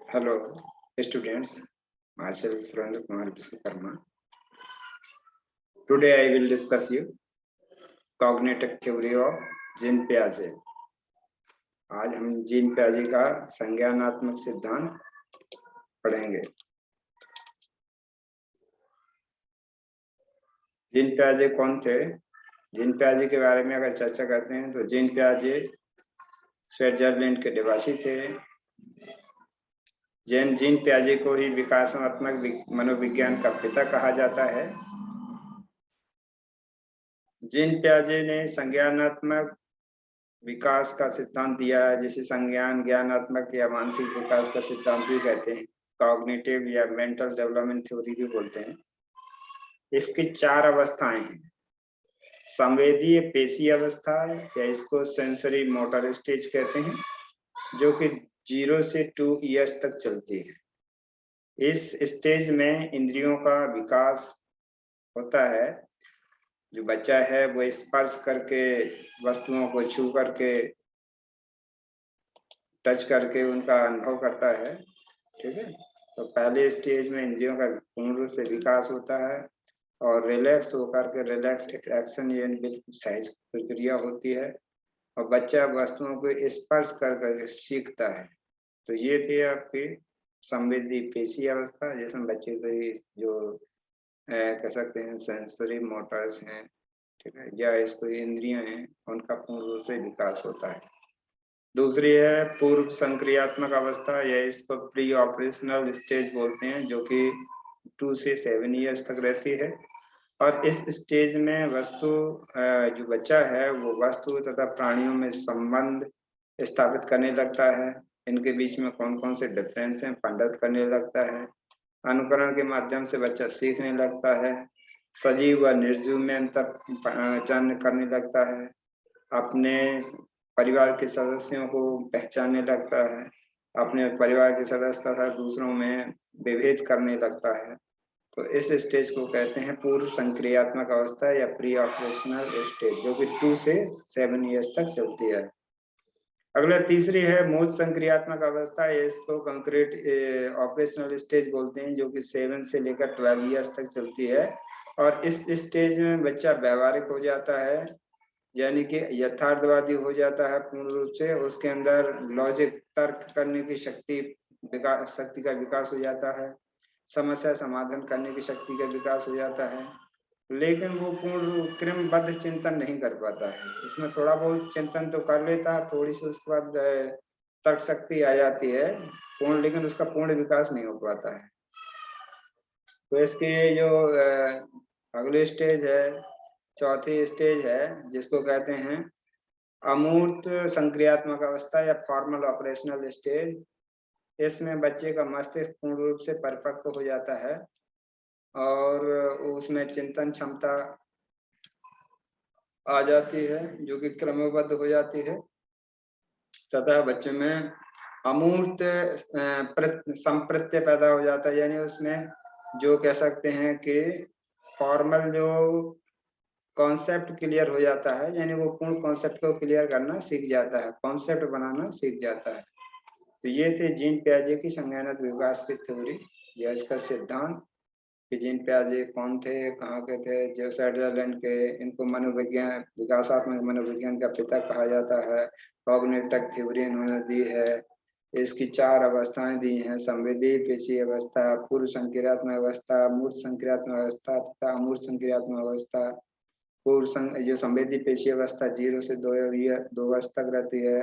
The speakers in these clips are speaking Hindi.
Hello, students. Myself Surendra Kumar Biswakarma. Today I will discuss you cognitive theory of Jean पियाजे। आज हम जीन पियाजे का संज्ञानात्मक सिद्धांत पढ़ेंगे। जीन पियाजे कौन थे? जीन पियाजे के बारे में अगर चर्चा करते हैं तो जीन पियाजे स्विट्जरलैंड के निवासी थे। जीन पियाजे को ही विकासात्मक मनोविज्ञान का पिता कहा जाता है। जीन पियाजे ने संज्ञानात्मक विकास का सिद्धांत दिया है, जिसे संज्ञान ज्ञानात्मक या मानसिक विकास का सिद्धांत भी कहते हैं, कॉग्निटिव या मेंटल डेवलपमेंट थ्योरी भी बोलते हैं। इसकी 4 अवस्थाएं हैं। संवेदीय पेशी अवस्था या इसको सेंसरी मोटर स्टेज कहते हैं, जो कि 0 से 2 इयर्स तक चलती है। इस स्टेज में इंद्रियों का विकास होता है। जो बच्चा है वो स्पर्श करके, वस्तुओं को छू करके, टच करके उनका अनुभव करता है। ठीक है, तो पहले स्टेज में इंद्रियों का पूर्ण रूप से विकास होता है और रिलैक्स होकर के रिलैक्स एक्शन यानी बिल्कुल सहज प्रक्रिया होती है और बच्चा वस्तुओं को स्पर्श कर सीखता है। तो ये थी आपकी संवेदी पेशी अवस्था, जिसमें बच्चे को जो कह सकते हैं सेंसरी मोटर्स हैं, ठीक है, या इसको इंद्रियां हैं, उनका पूर्ण रूप से विकास होता है। दूसरी है पूर्व संक्रियात्मक अवस्था या इसको प्री ऑपरेशनल स्टेज बोलते हैं, जो कि 2 से 7 इयर्स तक रहती है। और इस स्टेज में वस्तु जो बच्चा है वो वस्तु तथा प्राणियों में संबंध स्थापित करने लगता है। इनके बीच में कौन कौन से डिफरेंस हैं फाइंड आउट करने लगता है। अनुकरण के माध्यम से बच्चा सीखने लगता है। सजीव व निर्जीव में अंतर पहचान करने लगता है। अपने परिवार के सदस्यों को पहचानने लगता है। अपने परिवार के सदस्य तथा दूसरों में विभेद करने लगता है। तो इस स्टेज को कहते हैं पूर्व संक्रियात्मक अवस्था या प्री ऑपरेशनल स्टेज, जो कि 2 से 7 इयर्स तक चलती है। अगला तीसरी है मूल संक्रियात्मक अवस्था, इसको कंक्रीट ऑपरेशनल स्टेज बोलते हैं, जो कि 7 से लेकर 12 इयर्स तक चलती है। और इस स्टेज में बच्चा व्यवहारिक हो जाता है, यानी कि यथार्थवादी हो जाता है पूर्ण रूप से। उसके अंदर लॉजिक तर्क करने की शक्ति का विकास हो जाता है। समस्या समाधान करने की शक्ति का विकास हो जाता है, लेकिन वो पूर्ण क्रमबद्ध चिंतन नहीं कर पाता है। इसमें थोड़ा बहुत चिंतन तो कर लेता है, थोड़ी सी उसके बाद तर्क शक्ति आ जाती है पूर्ण, लेकिन उसका पूर्ण विकास नहीं हो पाता है। तो इसके जो अगली स्टेज है, चौथी स्टेज है, जिसको कहते हैं अमूर्त संक्रियात्मक अवस्था या फॉर्मल ऑपरेशनल स्टेज। इसमें बच्चे का मस्तिष्क पूर्ण रूप से परिपक्व हो जाता है और उसमें चिंतन क्षमता आ जाती है, जो कि क्रमबद्ध हो जाती है, तथा बच्चे में अमूर्त संप्रत्यय पैदा हो जाता है। यानी उसमें जो कह सकते हैं कि फॉर्मल जो कॉन्सेप्ट क्लियर हो जाता है, यानी वो पूर्ण कॉन्सेप्ट को क्लियर करना सीख जाता है, कॉन्सेप्ट बनाना सीख जाता है। तो ये थे जीन पियाजे की संज्ञानात्मक विकास की थ्योरी या इसका सिद्धांत कि जीन पियाजे कौन थे, कहाँ के थे। जो स्विट्जरलैंड के, इनको मनोविज्ञान विकासात्मक मनोविज्ञान का पिता कहा जाता है। कॉग्निटिव थ्योरी इन्होंने दी है। इसकी 4 अवस्थाएं दी हैं, संवेदी पेशी अवस्था, पूर्व संक्रियात्मक अवस्था, मूर्त संक्रियात्मक अवस्था तथा अमूर्त संक्रियात्मक अवस्था। जो संवेदी पेशी अवस्था 0 से 2 वर्ष तक रहती है।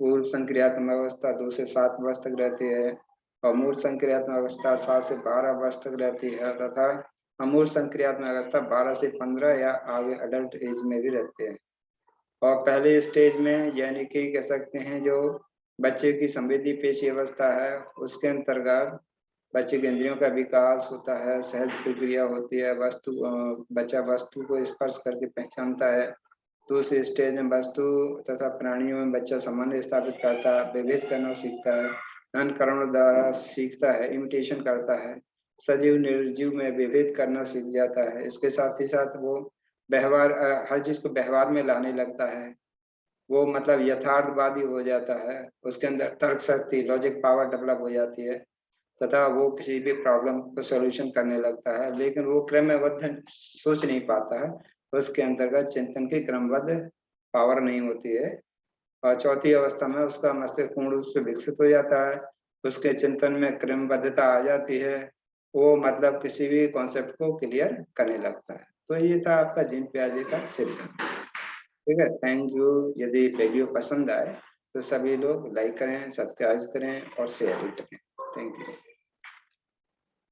पूर्व संक्रियात्मक अवस्था 2 से 7 वर्ष तक रहती है। अमूर्त संक्रियात्मक अवस्था 7 से 12 वर्ष तक रहती है तथा अमूर्त संक्रियात्मक अवस्था 12 से 15 या आगे अडल्ट एज में भी रहते हैं। और पहले स्टेज में यानी कि कह सकते हैं जो बच्चे की संवेदी पेशी अवस्था है, उसके अंतर्गत बच्चे के इंद्रियों का विकास होता है, सहज प्रक्रिया होती है, बच्चा वस्तु को स्पर्श करके पहचानता है। दूसरे स्टेज में वस्तु तथा प्राणियों में बच्चा संबंध स्थापित करता है, विभेद करना सीखता है, अनुकरण द्वारा सीखता है, इमिटेशन करता है, सजीव निर्जीव में विभेद करना सीख जाता है। इसके साथ ही साथ वो व्यवहार, हर चीज को व्यवहार में लाने लगता है। वो मतलब यथार्थवादी हो जाता है, उसके अंदर तर्क शक्ति, लॉजिक पावर डेवलप हो जाती है, तथा वो किसी भी प्रॉब्लम को सॉल्यूशन करने लगता है। लेकिन वो क्रमबद्ध सोच नहीं पाता है, उसके अंतर्गत चिंतन की क्रमबद्ध पावर नहीं होती है। और चौथी अवस्था में उसका मस्तिष्क पूर्ण रूप से विकसित हो जाता है, उसके चिंतन में क्रमबद्धता आ जाती है, वो मतलब किसी भी कॉन्सेप्ट को क्लियर करने लगता है। तो ये था आपका जीन पियाजे का सिद्धांत। ठीक है, थैंक यू। यदि वीडियो पसंद आए तो सभी लोग लाइक करें, सब्सक्राइब करें और शेयर भी करें। Thank you.